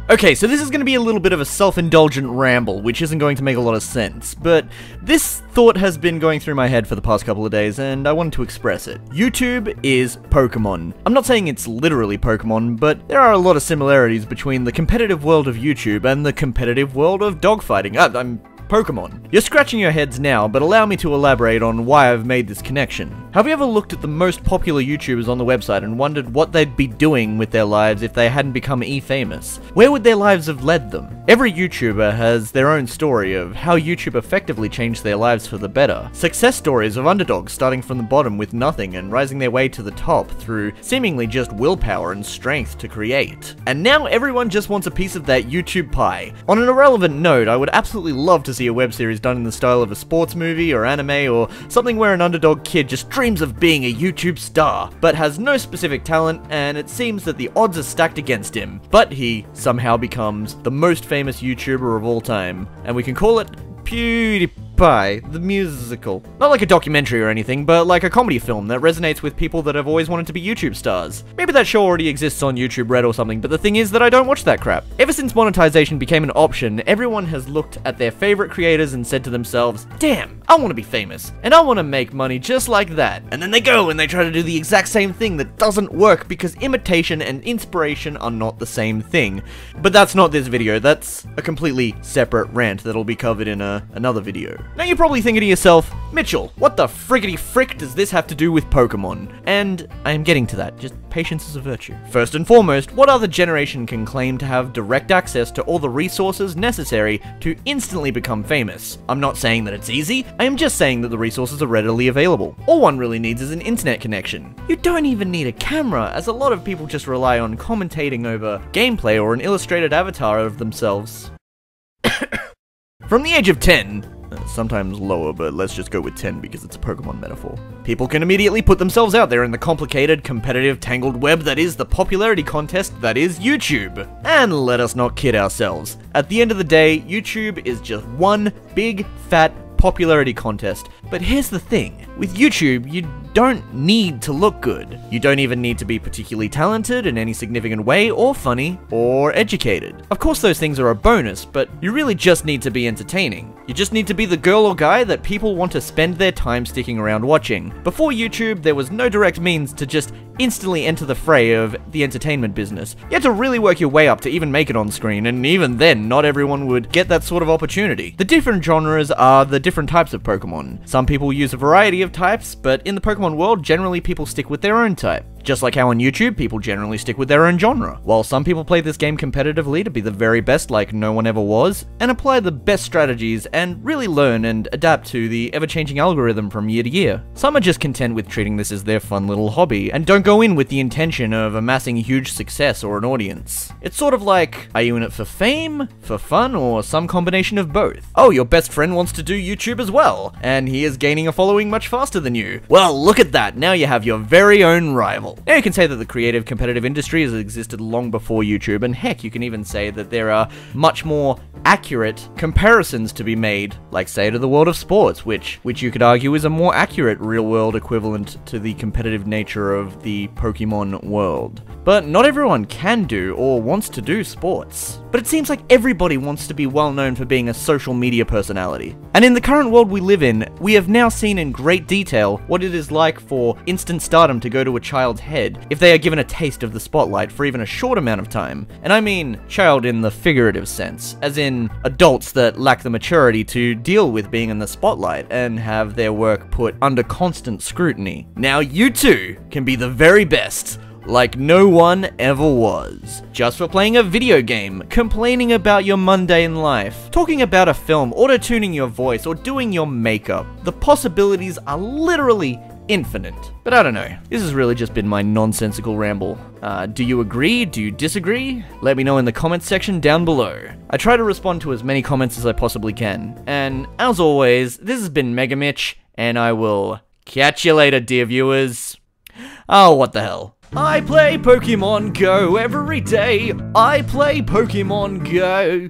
Okay, so this is going to be a little bit of a self-indulgent ramble, which isn't going to make a lot of sense, but this thought has been going through my head for the past couple of days, and I wanted to express it. YouTube is Pokemon. I'm not saying it's literally Pokemon, but there are a lot of similarities between the competitive world of YouTube and the competitive world of dogfighting. I'm Pokemon. You're scratching your heads now, but allow me to elaborate on why I've made this connection. Have you ever looked at the most popular YouTubers on the website and wondered what they'd be doing with their lives if they hadn't become e-famous? Where would their lives have led them? Every YouTuber has their own story of how YouTube effectively changed their lives for the better. Success stories of underdogs starting from the bottom with nothing and rising their way to the top through seemingly just willpower and strength to create. And now everyone just wants a piece of that YouTube pie. On an irrelevant note, I would absolutely love to see a web series done in the style of a sports movie or anime or something where an underdog kid just dreams of being a YouTube star, but has no specific talent, and it seems that the odds are stacked against him. But he somehow becomes the most famous YouTuber of all time, and we can call it PewDiePie, the musical. Not like a documentary or anything, but like a comedy film that resonates with people that have always wanted to be YouTube stars. Maybe that show already exists on YouTube Red or something, but the thing is that I don't watch that crap. Ever since monetization became an option, everyone has looked at their favorite creators and said to themselves, damn, I want to be famous, and I want to make money just like that. And then they go and they try to do the exact same thing that doesn't work because imitation and inspiration are not the same thing. But that's not this video, that's a completely separate rant that'll be covered in another video. Now you're probably thinking to yourself, Mitchell, what the friggity frick does this have to do with Pokemon? And I am getting to that, just patience is a virtue. First and foremost, what other generation can claim to have direct access to all the resources necessary to instantly become famous? I'm not saying that it's easy, I am just saying that the resources are readily available. All one really needs is an internet connection. You don't even need a camera, as a lot of people just rely on commentating over gameplay or an illustrated avatar of themselves. From the age of 10, sometimes lower, but let's just go with 10 because it's a Pokemon metaphor, people can immediately put themselves out there in the complicated, competitive, tangled web that is the popularity contest that is YouTube. And let us not kid ourselves. At the end of the day, YouTube is just one big, fat popularity contest. But here's the thing, with YouTube, you don't need to look good. You don't even need to be particularly talented in any significant way, or funny, or educated. Of course those things are a bonus, but you really just need to be entertaining. You just need to be the girl or guy that people want to spend their time sticking around watching. Before YouTube, there was no direct means to just instantly enter the fray of the entertainment business. You had to really work your way up to even make it on screen, and even then, not everyone would get that sort of opportunity. The different genres are the different types of Pokemon. Some people use a variety of types, but in the Pokemon world, generally people stick with their own type. Just like how on YouTube, people generally stick with their own genre. While some people play this game competitively to be the very best like no one ever was, and apply the best strategies and really learn and adapt to the ever-changing algorithm from year to year. Some are just content with treating this as their fun little hobby, and don't go in with the intention of amassing huge success or an audience. It's sort of like, are you in it for fame, for fun, or some combination of both? Oh, your best friend wants to do YouTube as well, and he is gaining a following much faster than you. Well, look at that, now you have your very own rival. Now you can say that the creative competitive industry has existed long before YouTube, and heck, you can even say that there are much more accurate comparisons to be made, like say to the world of sports, which you could argue is a more accurate real-world equivalent to the competitive nature of the Pokemon world. But not everyone can do or wants to do sports. But it seems like everybody wants to be well known for being a social media personality. And in the current world we live in, we have now seen in great detail what it is like for instant stardom to go to a child's head if they are given a taste of the spotlight for even a short amount of time. And I mean child in the figurative sense, as in adults that lack the maturity to deal with being in the spotlight and have their work put under constant scrutiny. Now you too can be the very best, like no one ever was. Just for playing a video game, complaining about your mundane life, talking about a film, auto-tuning your voice, or doing your makeup. The possibilities are literally infinite. But I don't know, this has really just been my nonsensical ramble. Do you agree? Do you disagree? Let me know in the comments section down below. I try to respond to as many comments as I possibly can. And as always, this has been Mega Mitch, and I will catch you later, dear viewers. Oh, what the hell. I play Pokemon Go every day. I play Pokemon Go.